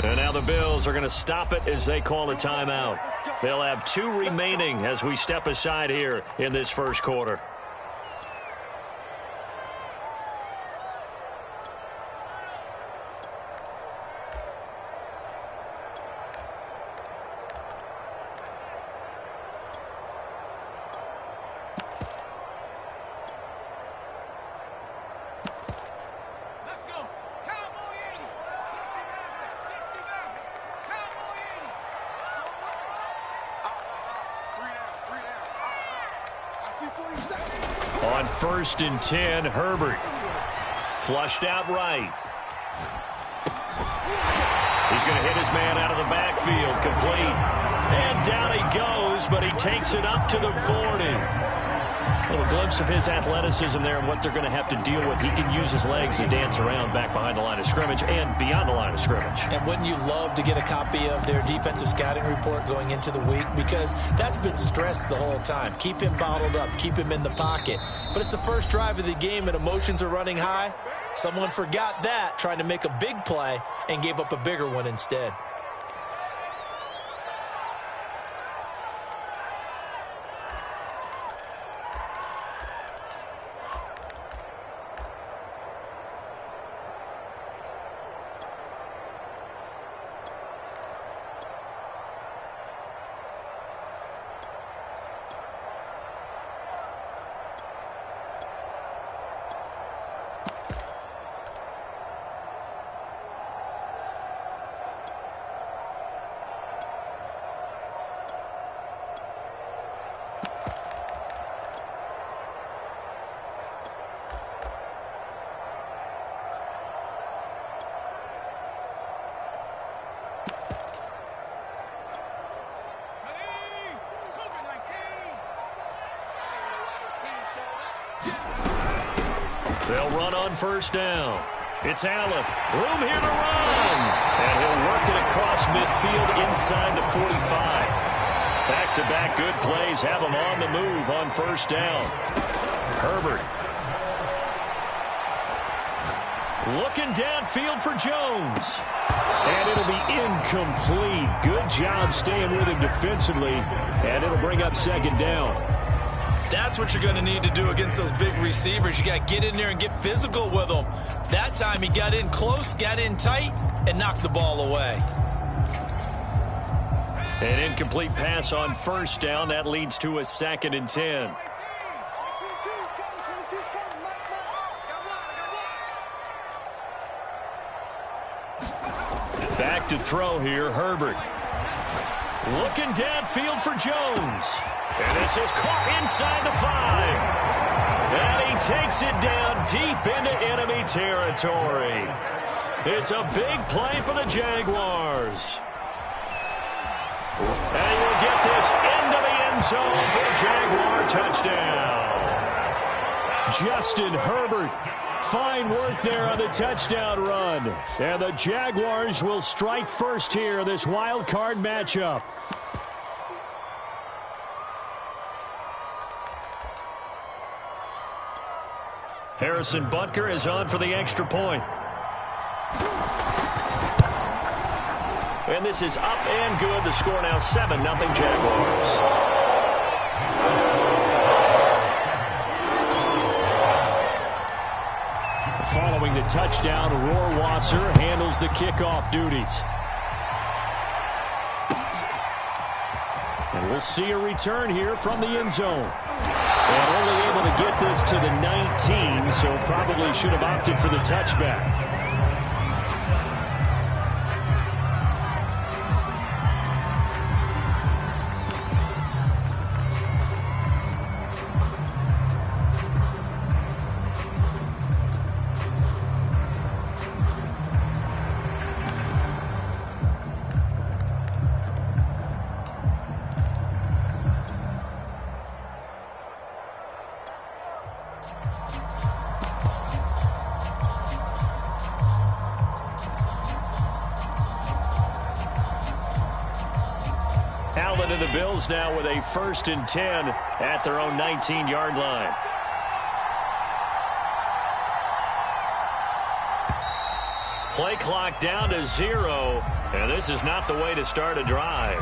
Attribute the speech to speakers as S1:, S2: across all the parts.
S1: And now the Bills are going to stop it as they call a timeout. They'll have 2 remaining as we step aside here in this first quarter.
S2: On 1st and 10, Herbert. Flushed out right. He's going to hit his man out of the backfield. Complete. And down he goes, but he takes it up to the 40. A little glimpse of his athleticism there and what they're going to have to deal with. He can use his legs to dance around back behind the line of scrimmage and beyond the line of scrimmage.
S3: And wouldn't you love to get a copy of their defensive scouting report going into the week? Because that's been stressed the whole time. Keep him bottled up. Keep him in the pocket. But it's the first drive of the game and emotions are running high. Someone forgot that, trying to make a big play, and gave up a bigger one instead.
S2: They'll run on 1st down. It's Allen. Room here to run. And he'll work it across midfield inside the 45. Back-to-back good plays have him on the move on 1st down. Herbert. Looking downfield for Jones. And it'll be incomplete. Good job staying with him defensively. And it'll bring up 2nd down.
S3: That's what you're going to need to do against those big receivers. You got to get in there and get physical with them. That time he got in close, got in tight, and knocked the ball away.
S2: An incomplete pass on 1st down. That leads to a 2nd and 10. Back to throw here, Herbert. Looking downfield for Jones. And this is caught inside the 5. And he takes it down deep into enemy territory. It's a big play for the Jaguars. And you'll get this into the end zone for a Jaguar touchdown. Justin Herbert. Fine work there on the touchdown run. And the Jaguars will strike first here in this wild card matchup. Harrison Butker is on for the extra point. And this is up and good. The score now 7-0 Jaguars. Following the touchdown, Rohrwasser handles the kickoff duties. And we'll see a return here from the end zone. And only able to get this to the 19, so probably should have opted for the touchback. Allen and the Bills now with a 1st and 10 at their own 19-yard line.
S1: Play clock down to 0, and this is not the way to start a drive.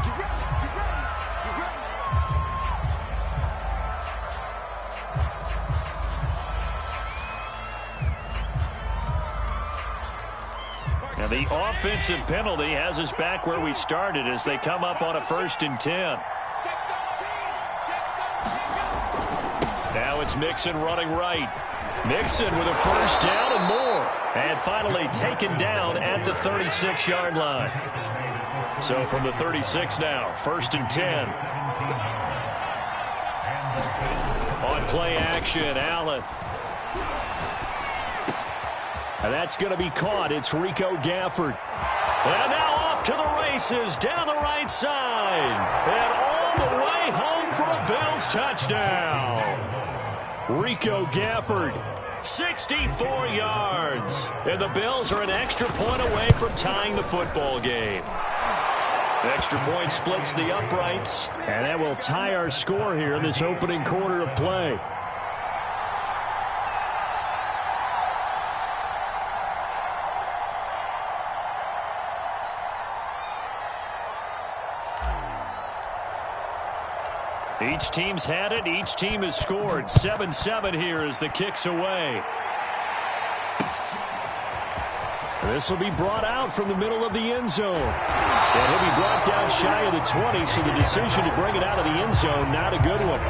S1: And the offensive penalty has us back where we started as they come up on a 1st and 10. Now it's Mixon running right. Mixon with a 1st down and more. And finally taken down at the 36-yard line. So from the 36 now, 1st and 10. On play action, Allen. And that's going to be caught. It's Rico Gafford. And now off to the races down the right side. And all the way home for a Bills touchdown. Rico Gafford, 64 yards. And the Bills are an extra point away from tying the football game. The extra point splits the uprights. And that will tie our score here in this opening quarter of play. Each team's had it. Each team has scored. 7-7 here as the kick's away. This will be brought out from the middle of the end zone. And he'll be brought down shy of the 20, so the decision to bring it out of the end zone, not a good one.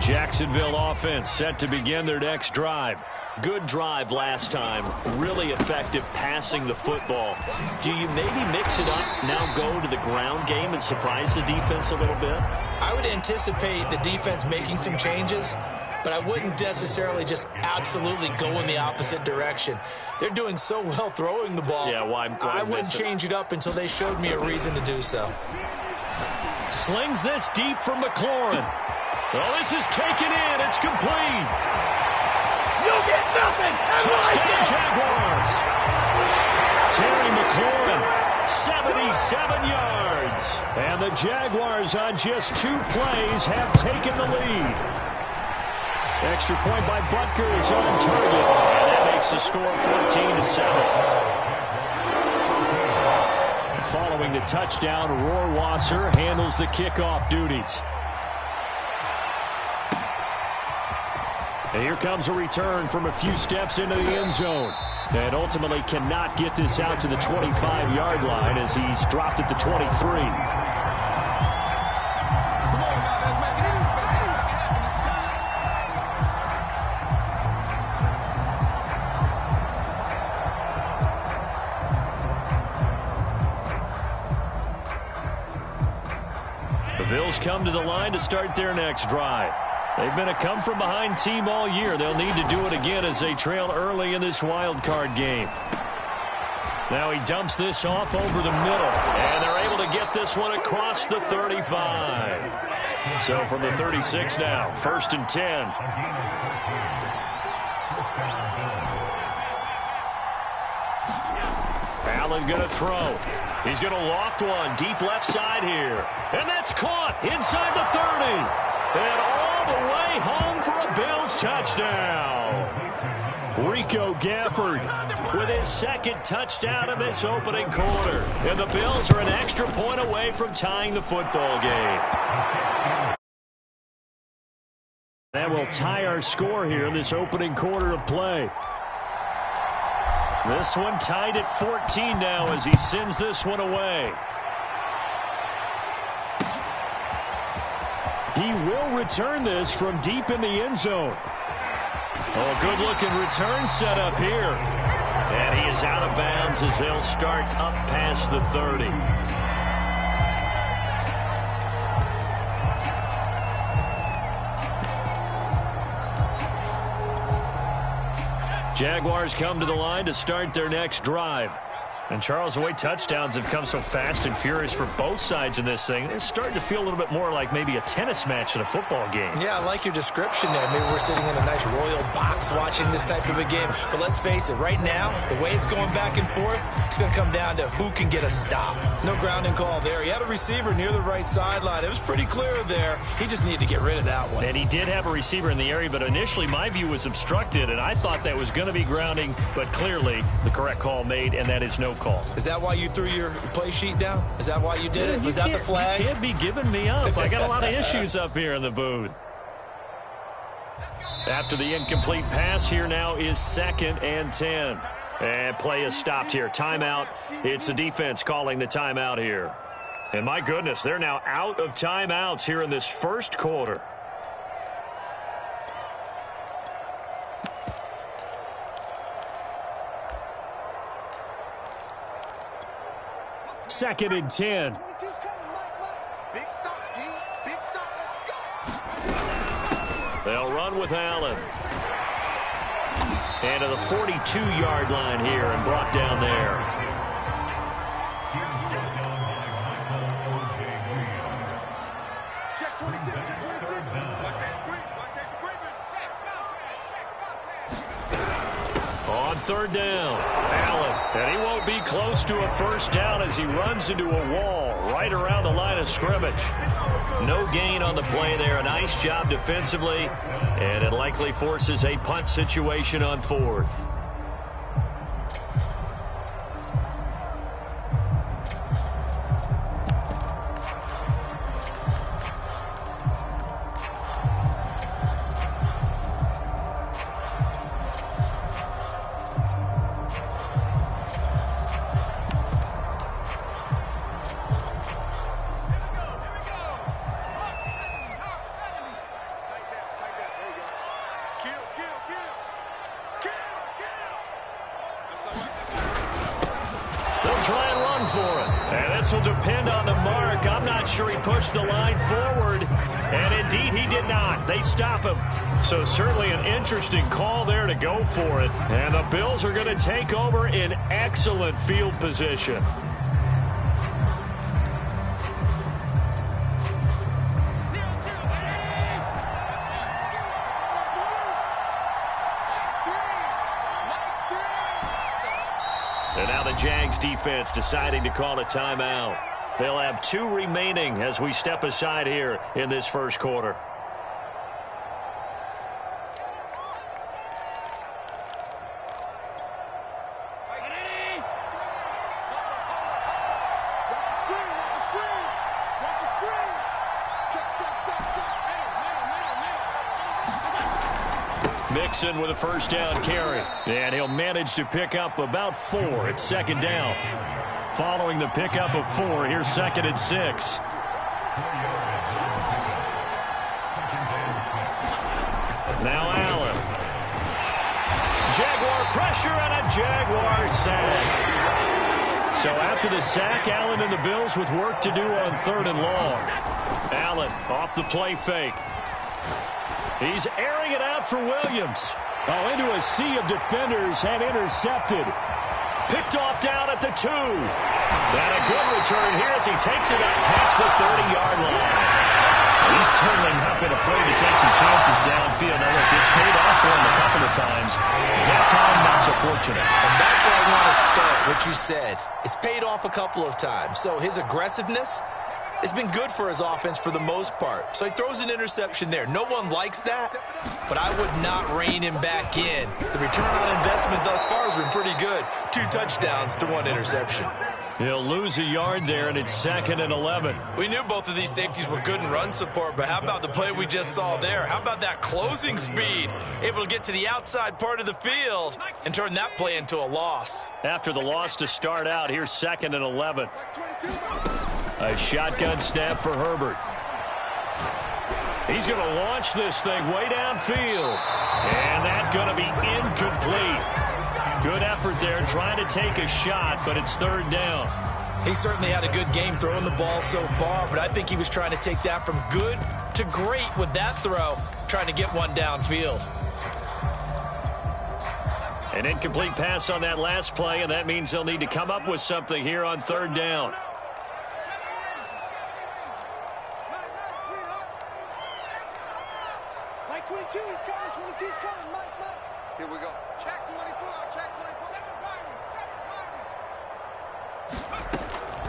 S1: Jacksonville offense set to begin their next drive. Good drive last time. Really effective passing the football. Do you maybe mix it up, now go to the ground game and surprise the defense a little bit?
S3: I would anticipate the defense making some changes, but I wouldn't necessarily just absolutely go in the opposite direction. They're doing so well throwing the ball.
S1: Yeah, why
S3: I wouldn't change it up until they showed me a reason to do so.
S1: Slings this deep from McLaurin. Oh, this is taken in. It's complete.
S2: You'll get nothing.
S1: Touchdown, Jaguars. Terry McLaurin, 77 yards. And the Jaguars on just 2 plays have taken the lead. Extra point by Butker is on target. And that makes the score 14-7. Following the touchdown, Rohrwasser handles the kickoff duties. And here comes a return from a few steps into the end zone. And ultimately cannot get this out to the 25-yard line as he's dropped at the 23. The Bills come to the line to start their next drive. They've been a come-from-behind team all year. They'll need to do it again as they trail early in this wild card game. Now he dumps this off over the middle, and they're able to get this one across the 35. So from the 36 now, 1st and 10. Allen going to throw. He's going to loft one deep left side here. And that's caught inside the 30. And all the way home for a Bills touchdown. Rico Gafford with his 2nd touchdown in this opening quarter. And the Bills are an extra point away from tying the football game. That will tie our score here in this opening quarter of play. This one tied at 14 now as he sends this one away. He will return this from deep in the end zone. Oh, good-looking return set up here. And he is out of bounds as they'll start up past the 30. Jaguars come to the line to start their next drive. And, Charles, the way touchdowns have come so fast and furious for both sides in this thing, it's starting to feel a little bit more like maybe a tennis match than a football game.
S3: Yeah, I like your description there. Maybe we're sitting in a nice royal box watching this type of a game. But let's face it, right now, the way it's going back and forth, it's going to come down to who can get a stop. No grounding call there. He had a receiver near the right sideline. It was pretty clear there. He just needed to get rid of that one.
S1: And he did have a receiver in the area, but initially my view was obstructed, and I thought that was going to be grounding, but clearly the correct call made, and that is no call.
S3: Is that why you threw your play sheet down? Is that why you did it? Was that the flag?
S1: You can't be giving me up. I got a lot of issues up here in the booth. After the incomplete pass, here now is 2nd and 10. And play is stopped here. Timeout. It's the defense calling the timeout here. And my goodness, they're now out of timeouts here in this first quarter. Second and 10.
S4: Big stop, D. Big stop. Let's go.
S1: They'll run with Allen. And to the 42-yard line here and brought down there.
S4: Check 26. Check 26. Watch that creep. Watch that creeping.
S1: On 3rd down, Allen. And he won't be close to a first down as he runs into a wall right around the line of scrimmage. No gain on the play there. A nice job defensively. And it likely forces a punt situation on 4th. Will depend on the mark. I'm not sure he pushed the line forward, and indeed he did not. They stop him. So certainly an interesting call there to go for it. And the Bills are going to take over in excellent field position. And now the Jags defense deciding to call a timeout. They'll have 2 remaining as we step aside here in this first quarter. Mixon with a first down carry. And he'll manage to pick up about 4. It's 2nd down. Following the pickup of 4, here's 2nd and 6. Now Allen. Jaguar pressure and a Jaguar sack. So after the sack, Allen and the Bills with work to do on 3rd and long. Allen off the play fake. He's airing it out for Williams. Oh, into a sea of defenders and intercepted. Picked off down at the 2. And a good return here as he takes it up past the 30-yard line. He's certainly not been afraid to take some chances downfield. Now, look, it's paid off for him a couple of times. That time, not so fortunate.
S3: And that's where I want to start, what you said. It's paid off a couple of times. So his aggressiveness, it's been good for his offense for the most part. So he throws an interception there. No one likes that, but I would not rein him back in. The return on investment thus far has been pretty good. 2 touchdowns to 1 interception.
S1: He'll lose a yard there, and it's 2nd and 11.
S3: We knew both of these safeties were good in run support, but how about the play we just saw there? How about that closing speed? Able to get to the outside part of the field and turn that play into a loss.
S1: After the loss to start out, here's 2nd and 11. A shotgun snap for Herbert. He's going to launch this thing way downfield. And that's going to be incomplete. Good effort there trying to take a shot, but it's 3rd down.
S3: He certainly had a good game throwing the ball so far, but I think he was trying to take that from good to great with that throw, trying to get one downfield.
S1: An incomplete pass on that last play, and that means they'll need to come up with something here on third down.
S4: Mike 22, he's coming. 22's coming. Mike. Here we go. Check 24. Check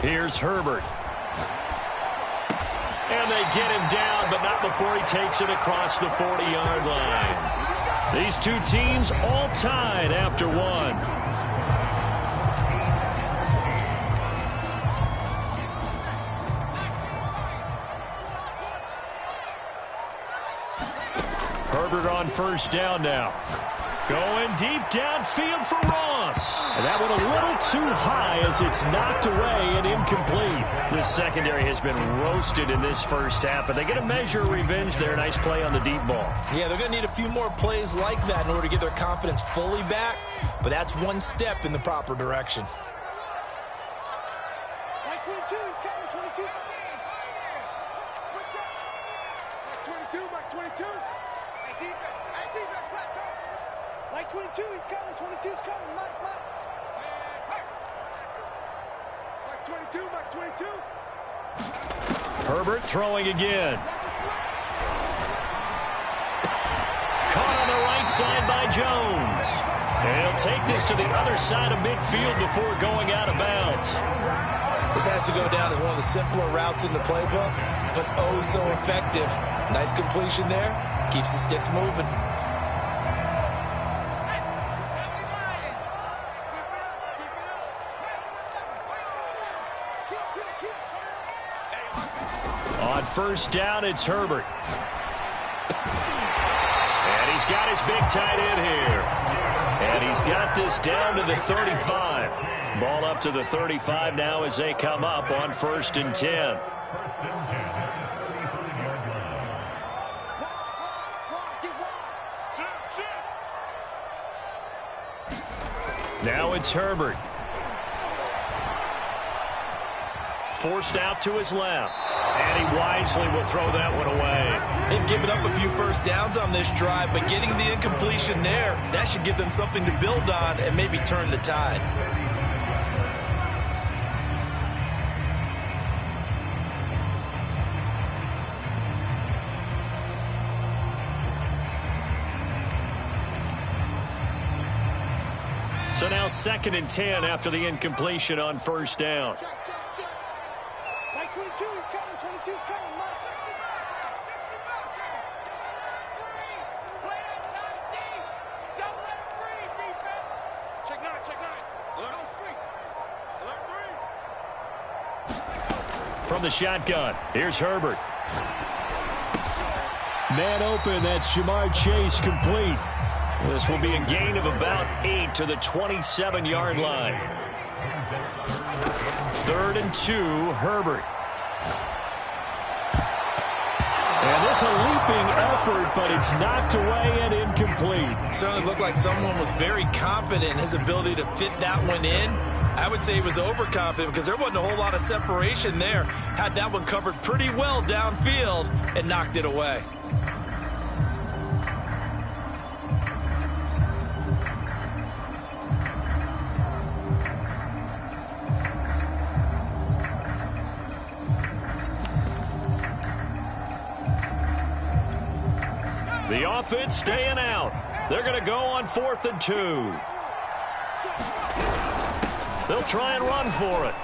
S4: 24.
S1: Here's Herbert. And they get him down, but not before he takes it across the 40-yard line. These two teams all tied after one. Herbert on first down now. Going deep downfield for Ross. And that went a little too high as it's knocked away and incomplete. This secondary has been roasted in this first half, but they get a measure of revenge there. Nice play on the deep ball. Yeah, they're going to need a few more plays like that in order to get their confidence fully back, but that's one step in the proper direction.
S4: Mike 22, he's coming. 22. Switch up. Mike 22. Mike 22. Hey, defense. Let's go. Mike 22, he's coming. 22's coming. Mike. Mike 22. Mike 22.
S1: Herbert throwing again. Caught on the right side by Jones. And he'll take this to the other side of midfield before going out of bounds.
S3: This has to go down as one of the simpler routes in the playbook, but oh so effective. Nice completion there. Keeps the sticks moving.
S1: On first down, it's Herbert. And he's got his big tight end here. And he's got this down to the 35. Ball up to the 35 now as they come up on 1st and 10. Now it's Herbert. Forced out to his left. And he wisely will throw that one away.
S3: They've given up a few first downs on this drive, but getting the incompletion there, that should give them something to build on and maybe turn the tide.
S1: So now 2nd and 10 after the incompletion on first down.
S4: Check. Mike 22, he's coming. 22's coming. Mike. Check 9. Alert 3.
S1: From the shotgun, here's Herbert. Man open, that's Jamar Chase complete. This will be a gain of about 8 to the 27-yard line. 3rd and 2, Herbert. And this a leaping effort, but it's knocked away and incomplete.
S3: Certainly looked like someone was very confident in his ability to fit that one in. I would say he was overconfident because there wasn't a whole lot of separation there. Had that one covered pretty well downfield and knocked it away.
S1: The offense staying out. They're going to go on 4th and 2. They'll try and run for it.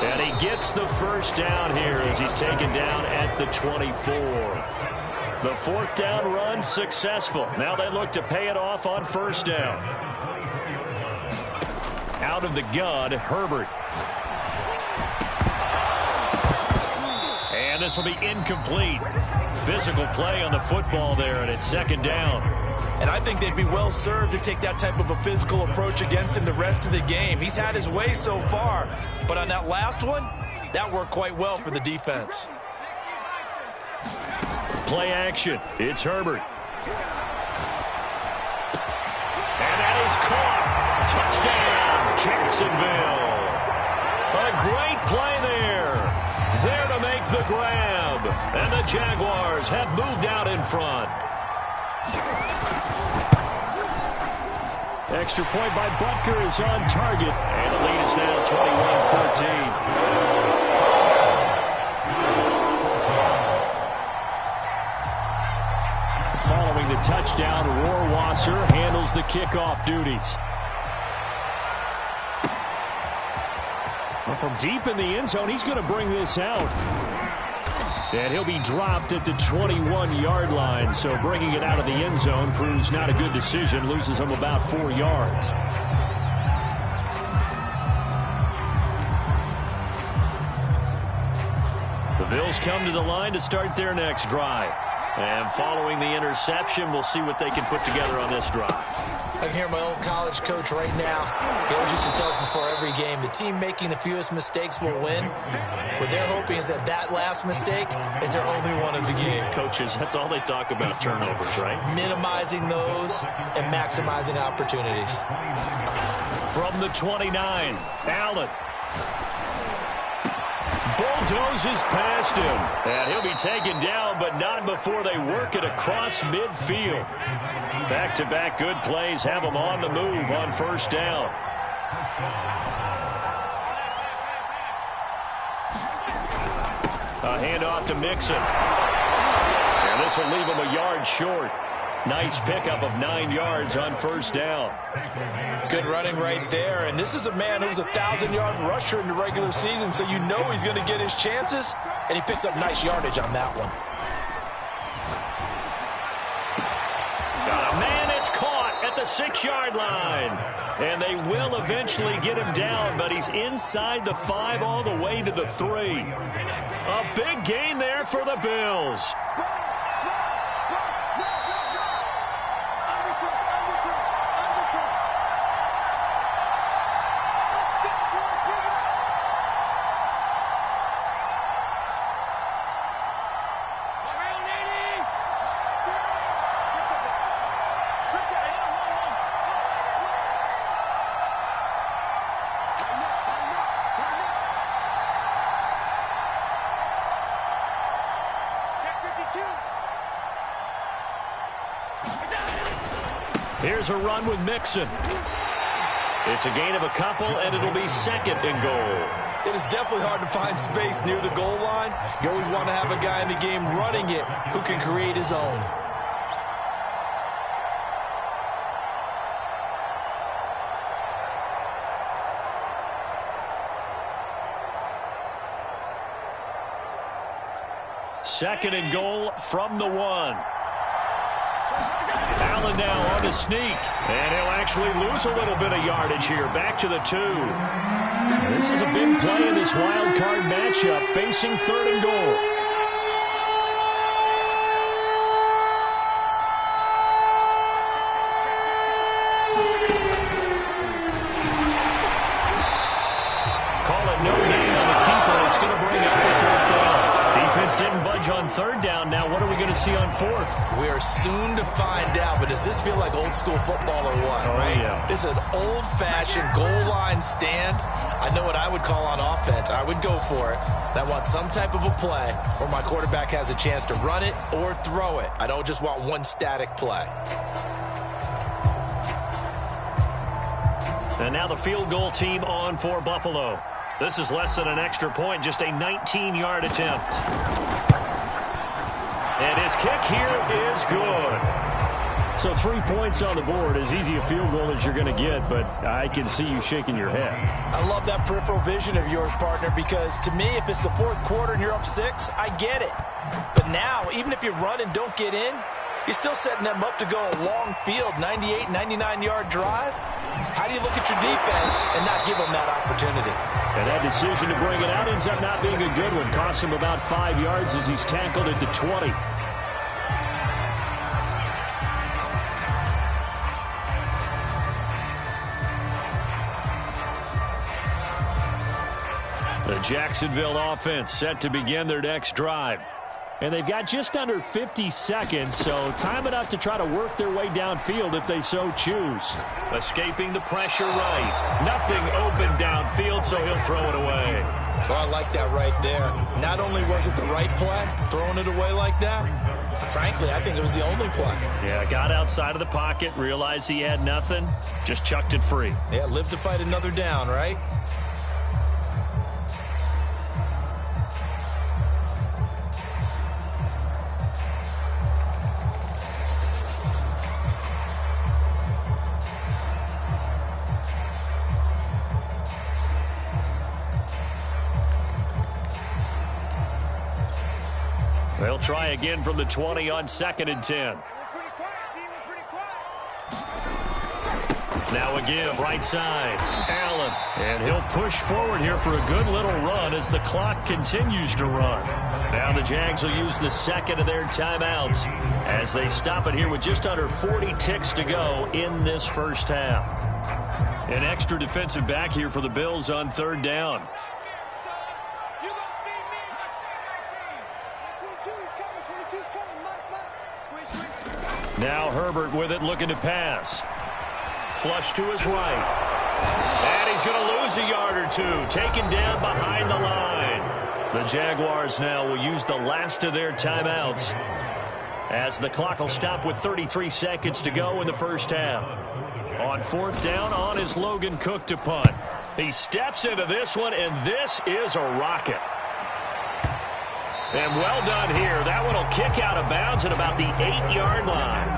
S1: And he gets the first down here as he's taken down at the 24. The 4th down run successful. Now they look to pay it off on first down. Out of the gun, Herbert. And this will be incomplete. Physical play on the football there, and it's 2nd down.
S3: And I think they'd be well served to take that type of a physical approach against him the rest of the game. He's had his way so far, but on that last one, that worked quite well for the defense.
S1: Play action. It's Herbert. And that is caught. Touchdown, Jacksonville. A great play there. There to make the grab. And the Jaguars have moved out in front. Extra point by Butker is on target. And the lead is now 21-14. Following the touchdown, Rohrwasser handles the kickoff duties. Well, from deep in the end zone, he's going to bring this out. And he'll be dropped at the 21-yard line, so bringing it out of the end zone proves not a good decision, loses him about 4 yards. The Bills come to the line to start their next drive. And following the interception, we'll see what they can put together on this drive.
S3: I can hear my old college coach right now. He always used to tell us before every game, the team making the fewest mistakes will win. What they're hoping is that that last mistake is their only one of the game.
S1: Coaches, that's all they talk about, turnovers, right?
S3: Minimizing those and maximizing opportunities.
S1: From the 29, Allen. Bulldozes past him. And he'll be taken down, but not before they work it across midfield. Back-to-back good plays have them on the move on first down. A handoff to Mixon. And this will leave him a yard short. Nice pickup of 9 yards on first down.
S3: Good running right there. And this is a man who was a 1,000-yard rusher in the regular season, so you know he's going to get his chances. And he picks up nice yardage on that one.
S1: Got a man, it's caught at the 6-yard line. And they will eventually get him down, but he's inside the 5 all the way to the 3. A big gain there for the Bills. Here's a run with Mixon. It's a gain of a couple, and it'll be second and goal.
S3: It is definitely hard to find space near the goal line. You always want to have a guy in the game running it who can create his own.
S1: Second and goal from the 1. Allen now on the sneak. And he'll actually lose a little bit of yardage here. Back to the 2. This is a big play in this wild card matchup, facing third and goal. Call it no gain on the keeper. It's going to bring up the 4th down. Defense didn't budge on 3rd down. Now what are we going to see on 4th?
S3: We are soon to find out, but does this feel like old school football or what?
S1: Oh,
S3: right?
S1: Yeah.
S3: This is an old-fashioned goal line stand. I know what I would call on offense. I would go for it. And I want some type of a play where my quarterback has a chance to run it or throw it. I don't just want one static play.
S1: And now the field goal team on for Buffalo. This is less than an extra point, just a 19-yard attempt. And his kick here is good. So 3 points on the board, as easy a field goal as you're going to get, but I can see you shaking your head.
S3: I love that peripheral vision of yours, partner, because to me, if it's the 4th quarter and you're up 6, I get it. But now, even if you run and don't get in, you're still setting them up to go a long field, 98, 99-yard drive. How do you look at your defense and not give them that opportunity?
S1: And that decision to bring it out ends up not being a good one. Costs him about 5 yards as he's tackled at the 20. The Jacksonville offense set to begin their next drive. And they've got just under 50 seconds, so time enough to try to work their way downfield if they so choose. Escaping the pressure right. Nothing open downfield, so he'll throw it away.
S3: Well, I like that right there. Not only was it the right play, throwing it away like that, frankly, I think it was the only play.
S1: Yeah, got outside of the pocket, realized he had nothing, just chucked it free.
S3: Yeah, live to fight another down, right?
S1: They'll try again from the 20 on 2nd and 10. Now again, right side, Allen. And he'll push forward here for a good little run as the clock continues to run. Now the Jags will use the second of their timeouts as they stop it here with just under 40 ticks to go in this first half. An extra defensive back here for the Bills on 3rd down. Now Herbert with it, looking to pass. Flush to his right. And he's going to lose a yard or two. Taken down behind the line. The Jaguars now will use the last of their timeouts as the clock will stop with 33 seconds to go in the first half. On 4th down, on is Logan Cook to punt. He steps into this one, and this is a rocket. And well done here. That one will kick out of bounds at about the 8-yard line.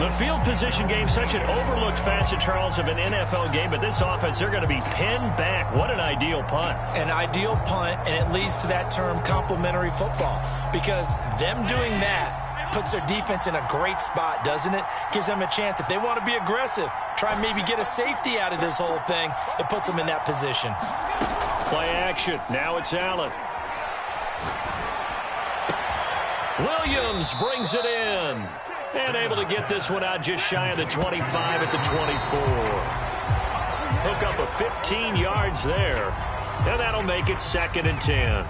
S1: The field position game, such an overlooked facet, Charles, of an NFL game, but this offense, they're going to be pinned back. What an ideal punt.
S3: An ideal punt, and it leads to that term complementary football, because them doing that puts their defense in a great spot, doesn't it? Gives them a chance. If they want to be aggressive, try and maybe get a safety out of this whole thing, it puts them in that position.
S1: Play action. Now it's Allen. Williams brings it in. And able to get this one out just shy of the 25 at the 24. Hook up a 15 yards there. And that'll make it 2nd and 10.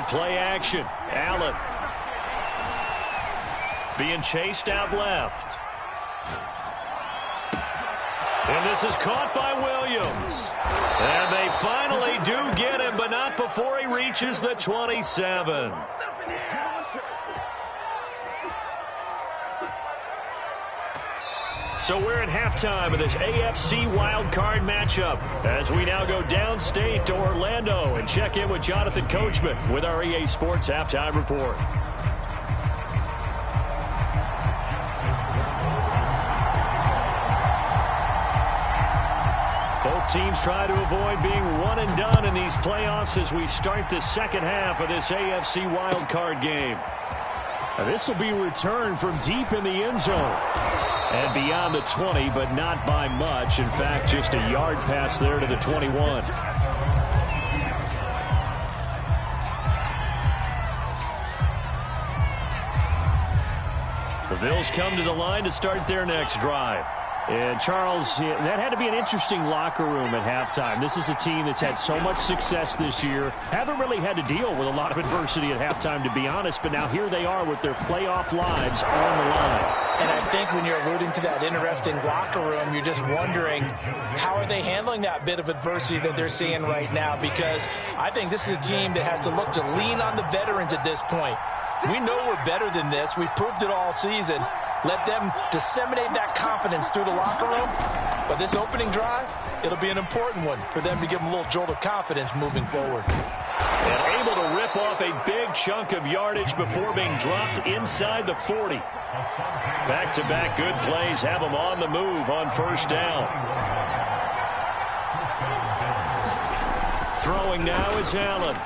S1: Play action. Allen being chased out left. And this is caught by Williams. And they finally do get him, but not before he reaches the 27. So we're at halftime of this AFC wildcard matchup as we now go downstate to Orlando and check in with Jonathan Coachman with our EA Sports Halftime Report. Both teams try to avoid being one and done in these playoffs as we start the second half of this AFC wildcard game. Now this will be returned from deep in the end zone. And beyond the 20, but not by much. In fact, just a yard pass there to the 21. The Bills come to the line to start their next drive. And, Charles, that had to be an interesting locker room at halftime. This is a team that's had so much success this year. Haven't really had to deal with a lot of adversity at halftime, to be honest. But now here they are with their playoff lives on the line.
S3: And I think when you're alluding to that interesting locker room, you're just wondering, how are they handling that bit of adversity that they're seeing right now? Because I think this is a team that has to look to lean on the veterans at this point. We know we're better than this. We've proved it all season. Let them disseminate that confidence through the locker room. But this opening drive, it'll be an important one for them to give them a little jolt of confidence moving forward.
S1: And able to rip off a big chunk of yardage before being dropped inside the 40. Back-to-back good plays have them on the move on first down. Throwing now is Allen.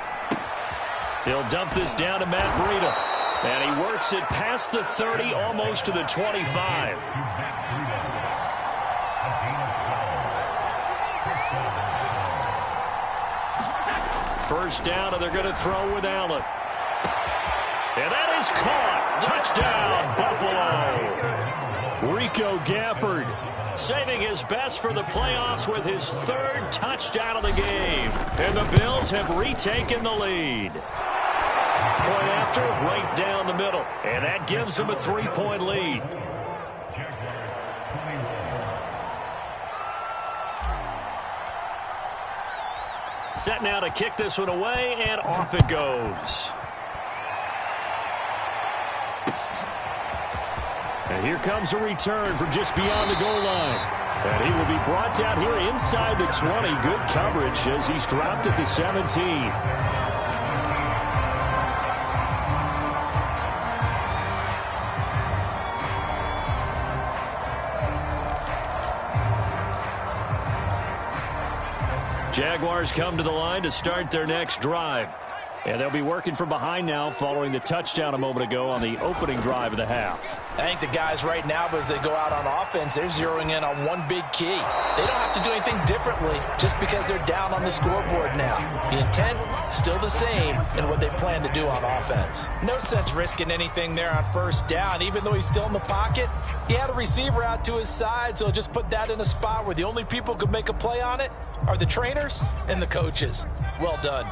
S1: He'll dump this down to Matt Breida. And he works it past the 30, almost to the 25. First down, and they're going to throw with Allen. And that is caught. Touchdown, Buffalo. Rico Gafford saving his best for the playoffs with his third touchdown of the game. And the Bills have retaken the lead. Point after, right down the middle. And that gives them a 3-point lead. Set now to kick this one away, and off it goes. And here comes a return from just beyond the goal line. And he will be brought down here inside the 20. Good coverage as he's dropped at the 17. Jaguars come to the line to start their next drive. And they'll be working from behind now following the touchdown a moment ago on the opening drive of the half.
S3: I think the guys right now, as they go out on offense, they're zeroing in on one big key. They don't have to do anything differently just because they're down on the scoreboard now. The intent, still the same in what they plan to do on offense. No sense risking anything there on first down. Even though he's still in the pocket, he had a receiver out to his side, so just put that in a spot where the only people who could make a play on it are the trainers and the coaches. Well done.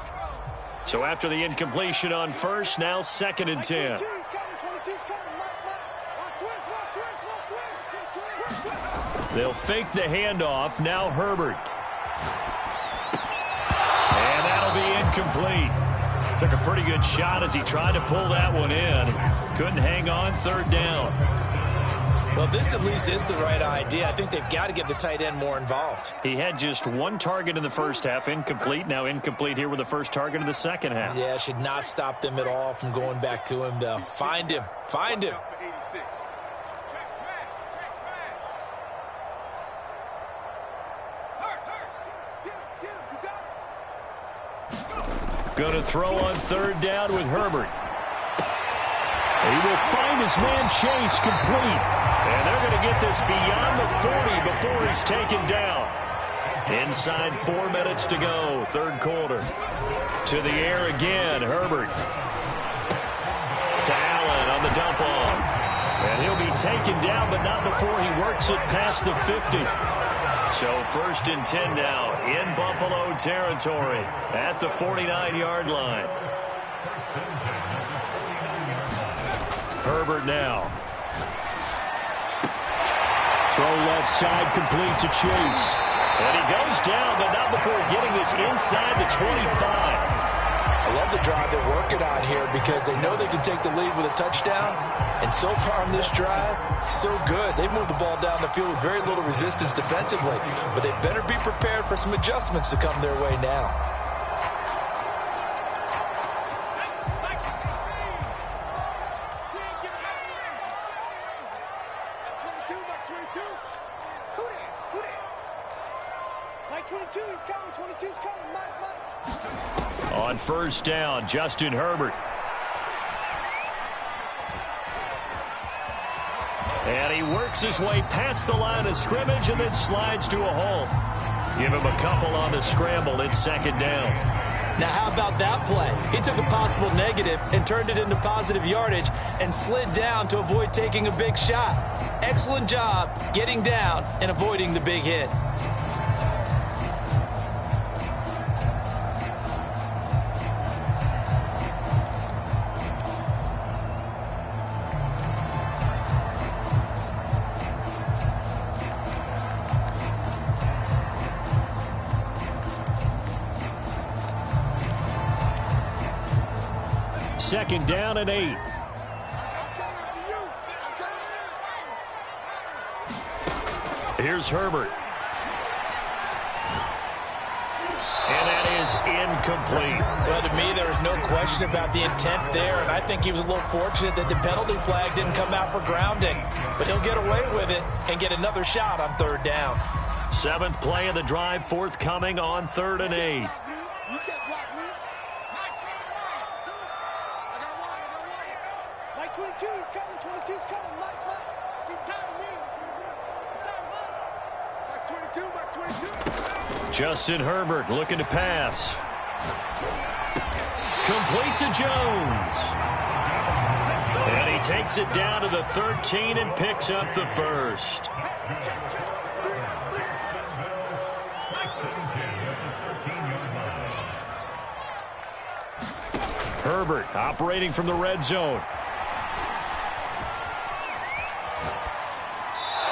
S1: So after the incompletion on first, now 2nd and 10. They'll fake the handoff. Now Herbert. And that'll be incomplete. Took a pretty good shot as he tried to pull that one in. Couldn't hang on, 3rd down.
S3: Well, this at least is the right idea. I think they've got to get the tight end more involved.
S1: He had just one target in the first half, incomplete. Now incomplete here with the first target of the second half.
S3: Yeah, should not stop them at all from going back to him, though. Find him. Find him.
S1: Going to throw on 3rd down with Herbert. He will find his man Chase complete. And they're going to get this beyond the 40 before he's taken down. Inside 4 minutes to go, 3rd quarter. To the air again, Herbert. To Allen on the dump off. And he'll be taken down, but not before he works it past the 50. So 1st and 10 now in Buffalo territory at the 49-yard line. Herbert now. Throw left side complete to Chase. And he goes down, but not before getting this inside the 25.
S3: I love the drive they're working on here because they know they can take the lead with a touchdown. And so far on this drive, so good. They've moved the ball down the field with very little resistance defensively. But they better be prepared for some adjustments to come their way now.
S1: On 1st down, Justin Herbert. And he works his way past the line of scrimmage and then slides to a hole. Give him a couple on the scramble. It's 2nd down.
S3: Now, how about that play? He took a possible negative and turned it into positive yardage and slid down to avoid taking a big shot. Excellent job getting down and avoiding the big hit.
S1: Second down and 8. Here's Herbert. And that is incomplete.
S3: Well, to me, there was no question about the intent there, and I think he was a little fortunate that the penalty flag didn't come out for grounding. But he'll get away with it and get another shot on 3rd down.
S1: 7th play of the drive forthcoming on 3rd and 8. Justin Herbert looking to pass. Complete to Jones. And he takes it down to the 13 and picks up the first. Herbert operating from the red zone.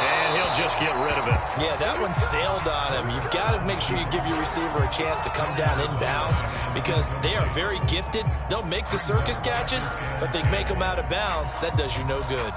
S1: And he'll just get rid of it.
S3: Yeah, that one sailed on him. You've got to make sure you give your receiver a chance to come down inbounds because they are very gifted. They'll make the circus catches, but they make them out of bounds. That does you no good.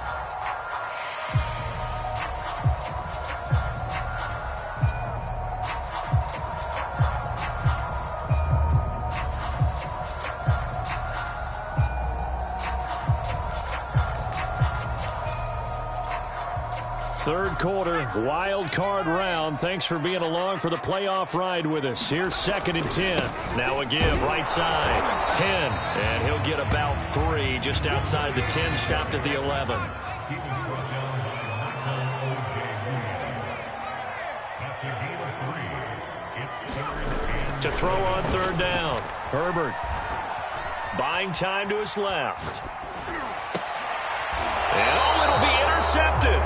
S1: Third quarter, wild card round. Thanks for being along for the playoff ride with us. Here's 2nd and 10. Now a give, right side. 10, and he'll get about 3 just outside the 10, stopped at the 11. To throw on 3rd down. Herbert buying time to his left. And oh, it'll be intercepted.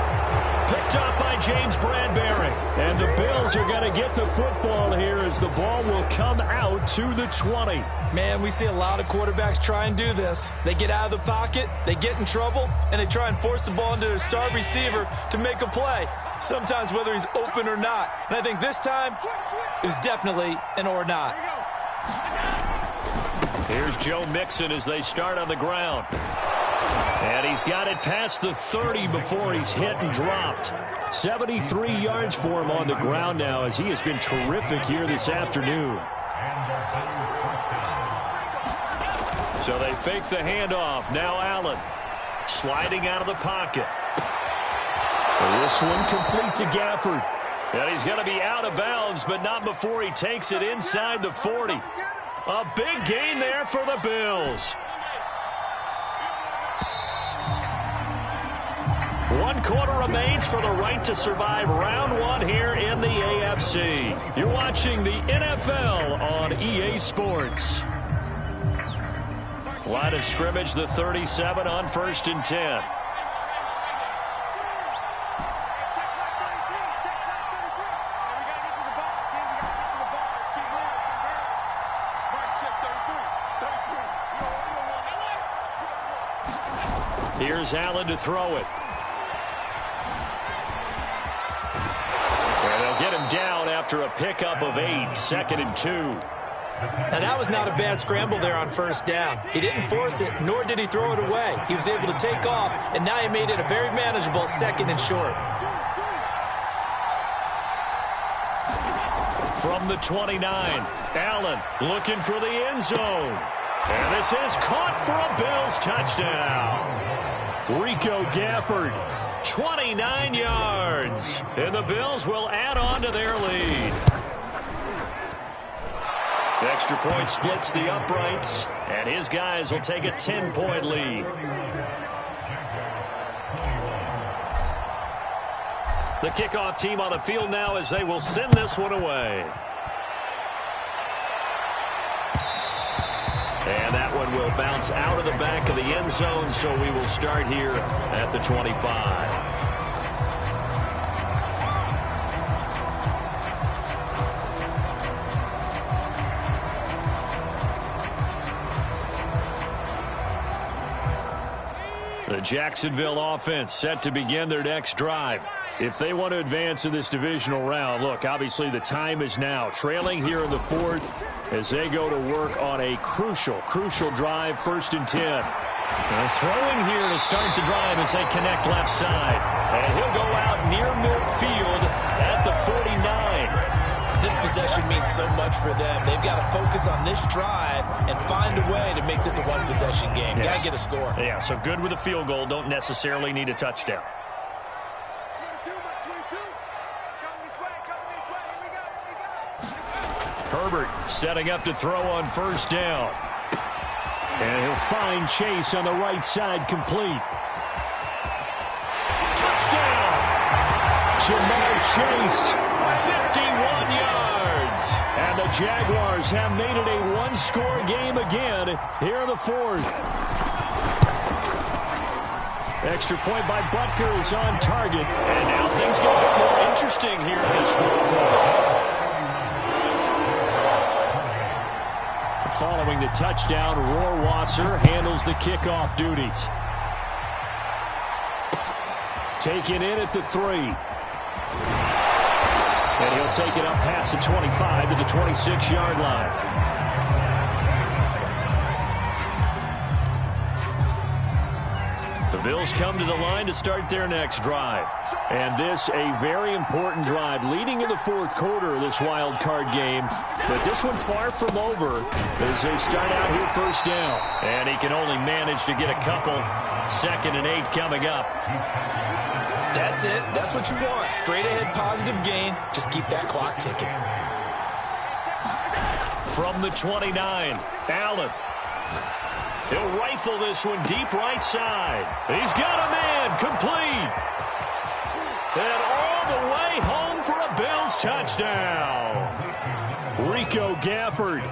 S1: Picked up by James Bradbury. And the Bills are going to get the football here as the ball will come out to the 20.
S3: Man, we see a lot of quarterbacks try and do this. They get out of the pocket, they get in trouble, and they try and force the ball into their star receiver to make a play, sometimes whether he's open or not. And I think this time, it was definitely an or not.
S1: Here's Joe Mixon as they start on the ground. And he's got it past the 30 before he's hit and dropped. 73 yards for him on the ground now as he has been terrific here this afternoon. So they fake the handoff. Now Allen sliding out of the pocket. This one complete to Gafford. And he's going to be out of bounds, but not before he takes it inside the 40. A big gain there for the Bills. 1 quarter remains for the right to survive round 1 here in the AFC. You're watching the NFL on EA Sports. Line of scrimmage, the 37 on 1st and 10. Here's Allen to throw it. And they'll get him down after a pickup of 8, 2nd and 2.
S3: Now, that was not a bad scramble there on 1st down. He didn't force it, nor did he throw it away. He was able to take off, and now he made it a very manageable 2nd and short.
S1: From the 29, Allen looking for the end zone. And this is caught for a Bills touchdown. Rico Gafford, 29 yards. And the Bills will add on to their lead. The extra point splits the uprights, and his guys will take a 10-point lead. The kickoff team on the field now as they will send this one away. And that one will bounce out of the back of the end zone, so we will start here at the 25. The Jacksonville offense set to begin their next drive. If they want to advance in this divisional round, look, obviously the time is now. Trailing here in the 4th as they go to work on a crucial drive, 1st and 10. And throwing here to start the drive as they connect left side. And he'll go out near midfield at the 49.
S3: This possession means so much for them. They've got to focus on this drive and find a way to make this a one-possession game.
S1: Yes.
S3: Got to get a score.
S1: Yeah, so good with a field goal. Don't necessarily need a touchdown. Herbert setting up to throw on 1st down. And he'll find Chase on the right side, complete. Touchdown! Jamar Chase, 51 yards. And the Jaguars have made it a one-score game again here in the 4th. Extra point by Butker is on target. And now things get a bit more interesting here in this fourth quarter. Following the touchdown, Rohrwasser handles the kickoff duties. Taken in at the 3. And he'll take it up past the 25 to the 26-yard line. The Bills come to the line to start their next drive. And this a very important drive leading in the fourth quarter of this wild card game. But this one far from over as they start out here first down. And he can only manage to get a couple. 2nd and 8 coming up.
S3: That's it. That's what you want. Straight ahead positive gain. Just keep that clock ticking.
S1: From the 29, Allen. He'll rifle this one deep right side. He's got a man complete. And all the way home for a Bills touchdown. Rico Gafford,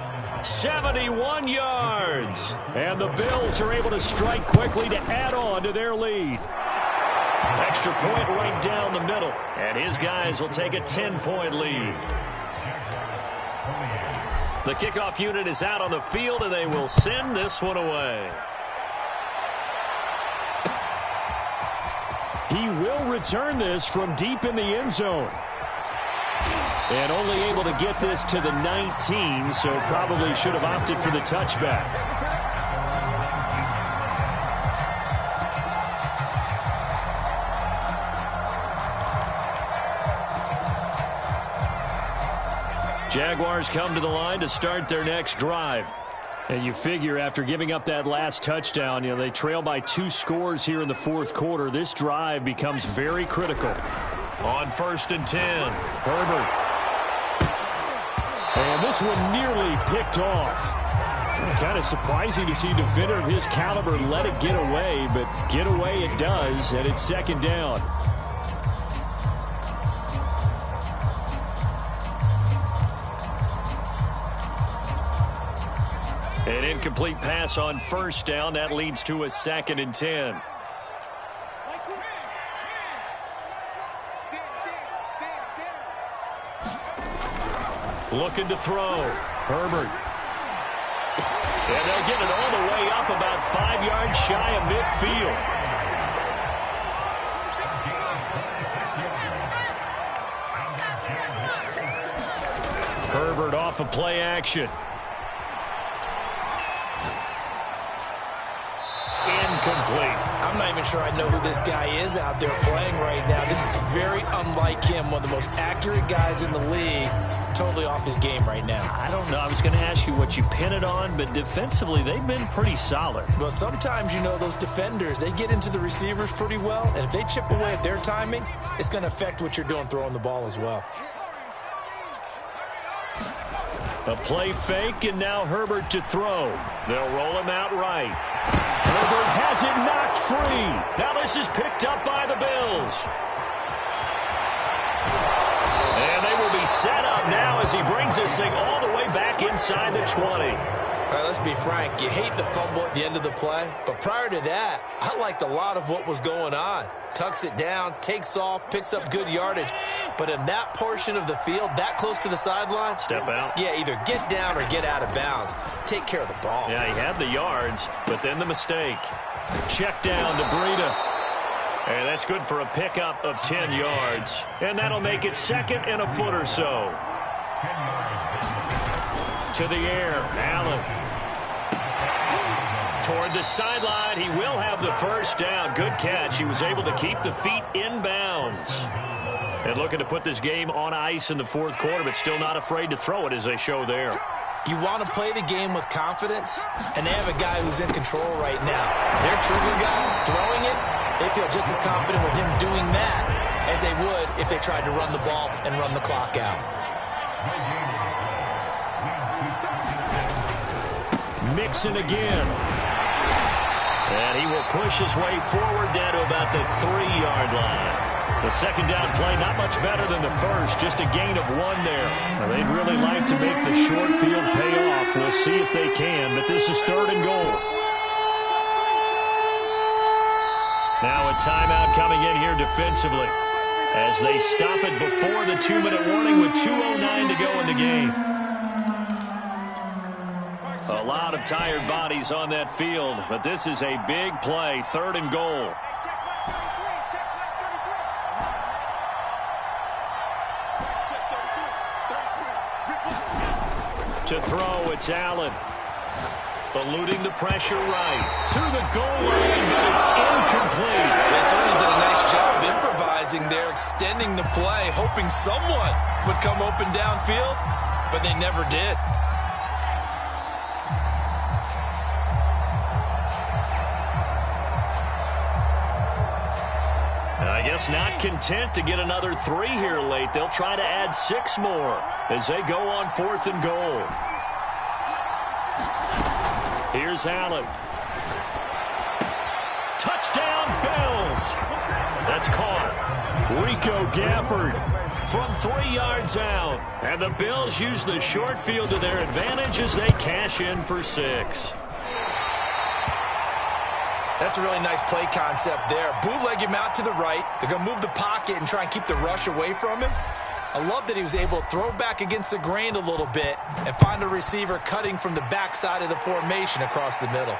S1: 71 yards. And the Bills are able to strike quickly to add on to their lead. Extra point right down the middle. And his guys will take a 10-point lead. The kickoff unit is out on the field, and they will send this one away. He will return this from deep in the end zone. And only able to get this to the 19, so probably should have opted for the touchback. Jaguars come to the line to start their next drive. And you figure after giving up that last touchdown, they trail by 2 scores here in the fourth quarter. This drive becomes very critical. On 1st and 10, Herbert. And this one nearly picked off. Kind of surprising to see a defender of his caliber let it get away, but get away it does, and it's 2nd down. An incomplete pass on 1st down. That leads to a 2nd and 10. Looking to throw. Herbert. And they'll get it all the way up about 5 yards shy of midfield. Herbert off of play action. Incomplete.
S3: I'm not even sure I know who this guy is out there playing right now. This is very unlike him, one of the most accurate guys in the league. Totally off his game right now.
S1: I don't know. I was going to ask you what you pin it on, but defensively, they've been pretty solid.
S3: Well, sometimes, those defenders, they get into the receivers pretty well, and if they chip away at their timing, it's going to affect what you're doing throwing the ball as well.
S1: A play fake, and now Herbert to throw. They'll roll him out right. Herbert has it knocked free. Now this is picked up by the Bills. And they will be set up now as he brings this thing all the way back inside the 20.
S3: All right, let's be frank. You hate the fumble at the end of the play, but prior to that, I liked a lot of what was going on. Tucks it down, takes off, picks up good yardage. But in that portion of the field, that close to the sideline,
S1: step out.
S3: Yeah, either get down or get out of bounds. Take care of the ball.
S1: Yeah, he had the yards, but then the mistake. Check down to Breida. And that's good for a pickup of 10 yards. And that'll make it 2nd and a foot or so. To the air, Allen. Toward the sideline, he will have the first down. Good catch. He was able to keep the feet in bounds. And looking to put this game on ice in the fourth quarter, but still not afraid to throw it as they show there.
S3: You want to play the game with confidence, and they have a guy who's in control right now. Their trigger guy, throwing it, they feel just as confident with him doing that as they would if they tried to run the ball and run the clock out.
S1: Mixon again. And he will push his way forward down to about the 3-yard line. The 2nd down play, not much better than the first, just a gain of 1 there. Now, they'd really like to make the short field pay off. We'll see if they can, but this is 3rd and goal. Now a timeout coming in here defensively as they stop it before the 2-minute warning with 2:09 to go in the game. A lot of tired bodies on that field, but this is a big play, 3rd and goal. To throw, it's Allen. Eluding the pressure right. To the goal line, but it's incomplete.
S3: They certainly did a nice job improvising there, extending the play, hoping someone would come open downfield, but they never did.
S1: I guess not content to get another 3 here late. They'll try to add 6 more as they go on 4th and goal. Here's Allen. Touchdown, Bills. That's caught. Rico Gafford from 3 yards out. And the Bills use the short field to their advantage as they cash in for 6.
S3: That's a really nice play concept there. Bootleg him out to the right. They're going to move the pocket and try and keep the rush away from him. I love that he was able to throw back against the grain a little bit and find a receiver cutting from the backside of the formation across the middle.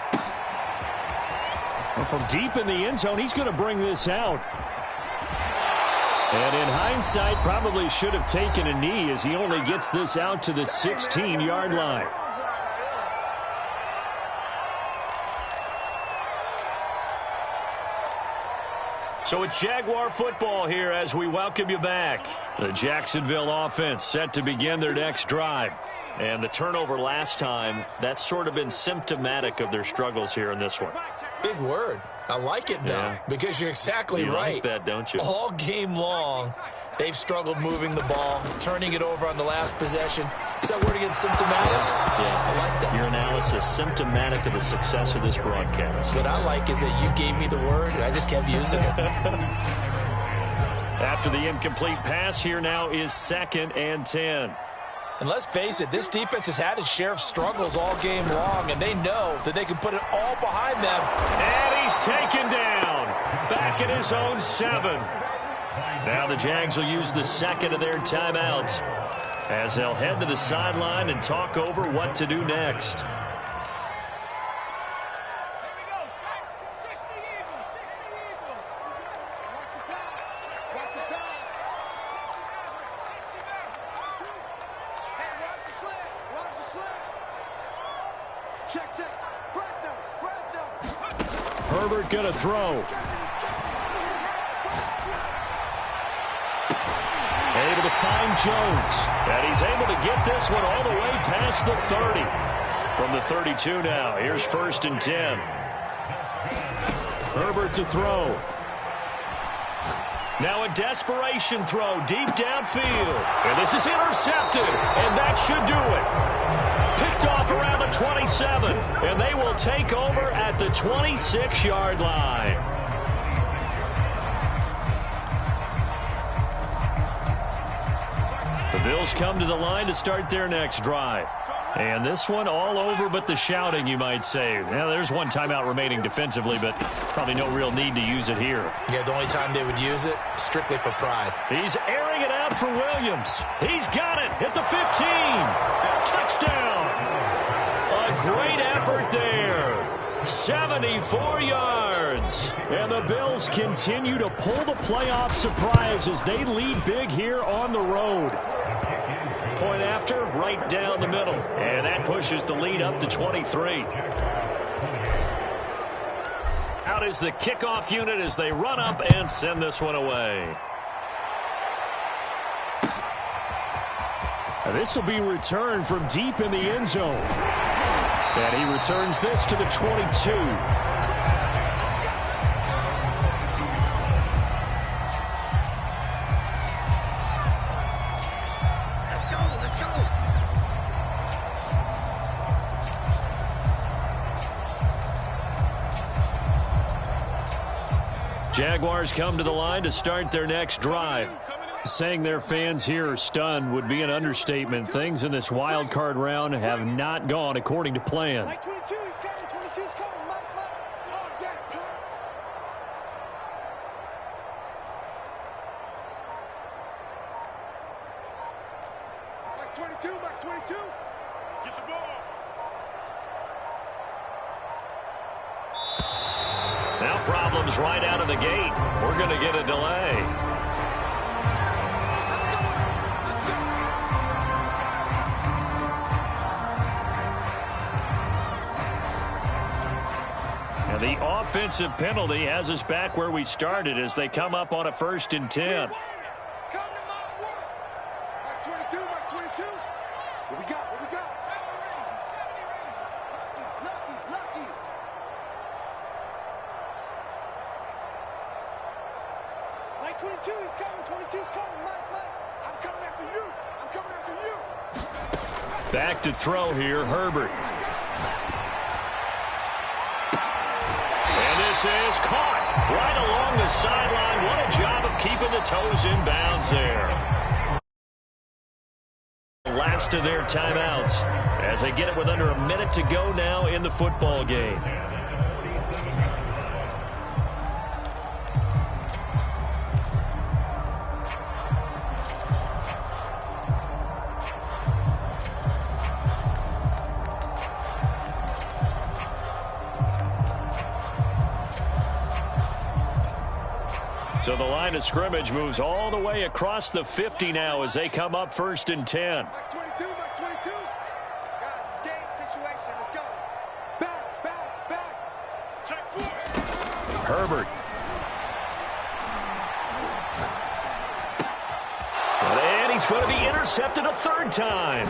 S1: Well, from deep in the end zone, he's going to bring this out. And in hindsight, probably should have taken a knee as he only gets this out to the 16-yard line. So it's Jaguar football here as we welcome you back. The Jacksonville offense set to begin their next drive. And the turnover last time, that's sort of been symptomatic of their struggles here in this one.
S3: Big word. I like it, though, because you're exactly right.
S1: You like that, don't you?
S3: All game long, they've struggled moving the ball, turning it over on the last possession. Is that word again, symptomatic?
S1: Yeah.
S3: I like that.
S1: Your analysis, symptomatic of the success of this broadcast.
S3: What I like is that you gave me the word, and I just kept using it.
S1: After the incomplete pass, here now is 2nd and 10.
S3: And let's face it, this defense has had its share of struggles all game long, and they know that they can put it all behind them.
S1: And he's taken down. Back at his own 7. Now the Jags will use the 2nd of their timeouts as they'll head to the sideline and talk over what to do next. Herbert gonna throw. Able to find Jones. And he's able to get this one all the way past the 30. From the 32 now. Here's 1st and 10. Herbert to throw. Now a desperation throw deep downfield. And this is intercepted. And that should do it. Picked off around the 27. And they will take over at the 26-yard line. The Bills come to the line to start their next drive. And this one all over but the shouting, you might say. Now, there's one timeout remaining defensively, but probably no real need to use it here.
S3: Yeah, the only time they would use it, strictly for pride.
S1: He's airing it out for Williams. He's got it at the 15. Touchdown. A great effort there. 74 yards. And the Bills continue to pull the playoff surprise as they lead big here on the road. Point after, right down the middle. And that pushes the lead up to 23. Out is the kickoff unit as they run up and send this one away. This will be returned from deep in the end zone. And he returns this to the 22. Jaguars come to the line to start their next drive. Saying their fans here are stunned would be an understatement. Things in this wild card round have not gone according to plan.
S4: back 22. Let's get the ball.
S1: Now problems right out of the gate. We're going to get a delay. And the offensive penalty has us back where we started as they come up on a 1st and 10.
S4: Come to my work. Max 22, Max 22. What we got? What we got? 70 range. Lucky. Like 22, he's coming. 22's coming. Mike. I'm coming after you.
S1: Back to throw here, Herbert. And this is caught right along the sideline. What a job of keeping the toes in bounds there. Last of their timeouts as they get it with under a minute to go now in the football game. So the line of scrimmage moves all the way across the 50 now as they come up 1st and 10.
S4: Max 22. Guys, it's game situation. Let's go. Back. Check 4.
S1: Herbert. And he's going to be intercepted a 3rd time.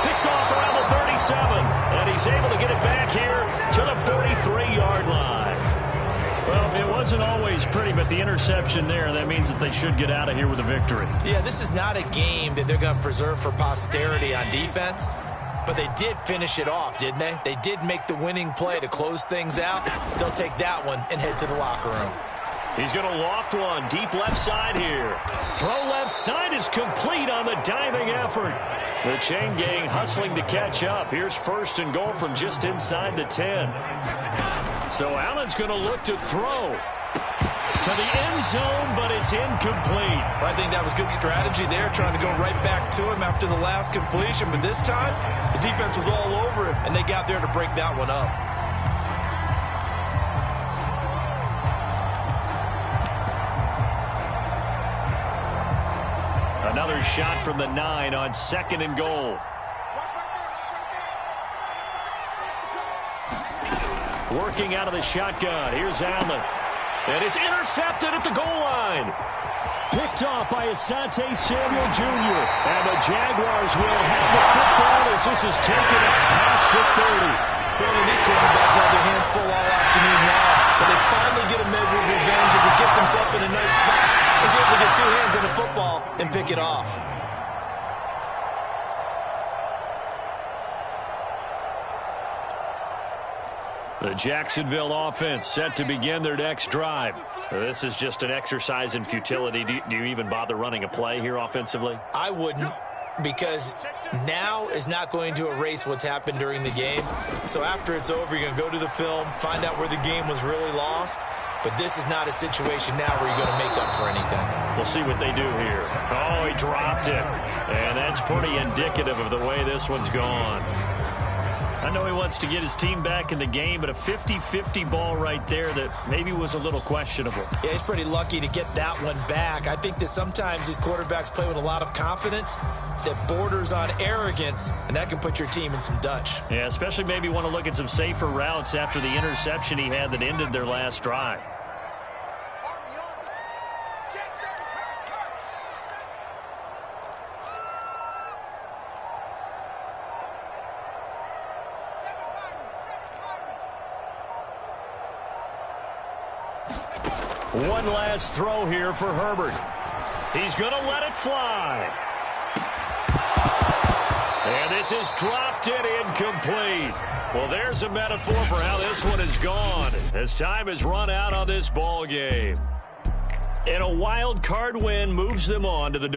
S1: Picked off around the 37. And he's able to get it back here to the 43-yard line. Well, it wasn't always pretty, but the interception there, that means that they should get out of here with a victory.
S3: Yeah, this is not a game that they're going to preserve for posterity on defense, but they did finish it off, didn't they? They did make the winning play to close things out. They'll take that one and head to the locker room.
S1: He's going to loft one deep left side here. Throw left side is complete on the diving effort. The chain gang hustling to catch up. Here's 1st and goal from just inside the 10. So Allen's going to look to throw to the end zone, but it's incomplete.
S3: I think that was good strategy there, trying to go right back to him after the last completion. But this time, the defense was all over him, and they got there to break that one up.
S1: Another shot from the 9 on 2nd and goal. Working out of the shotgun. Here's Allen. And it's intercepted at the goal line. Picked off by Asante Samuel Jr. And the Jaguars will have the football as this is taken up past the 30.
S3: Brandon, these quarterbacks have their hands full all afternoon long, but they finally get a measure of revenge as he gets himself in a nice spot. He's able to get 2 hands on the football and pick it off.
S1: The Jacksonville offense set to begin their next drive. This is just an exercise in futility. Do you even bother running a play here offensively?
S3: I wouldn't, because now is not going to erase what's happened during the game. So after it's over, you're going to go to the film, find out where the game was really lost. But this is not a situation now where you're going to make up for anything.
S1: We'll see what they do here. Oh, he dropped it. And that's pretty indicative of the way this one's gone. I know he wants to get his team back in the game, but a 50-50 ball right there that maybe was a little questionable.
S3: Yeah, he's pretty lucky to get that one back. I think that sometimes these quarterbacks play with a lot of confidence that borders on arrogance, and that can put your team in some Dutch.
S1: Yeah, especially maybe want to look at some safer routes after the interception he had that ended their last drive. One last throw here for Herbert. He's going to let it fly. And this is dropped it incomplete. Well, there's a metaphor for how this one is gone as time has run out on this ball game. And a wild card win moves them on to the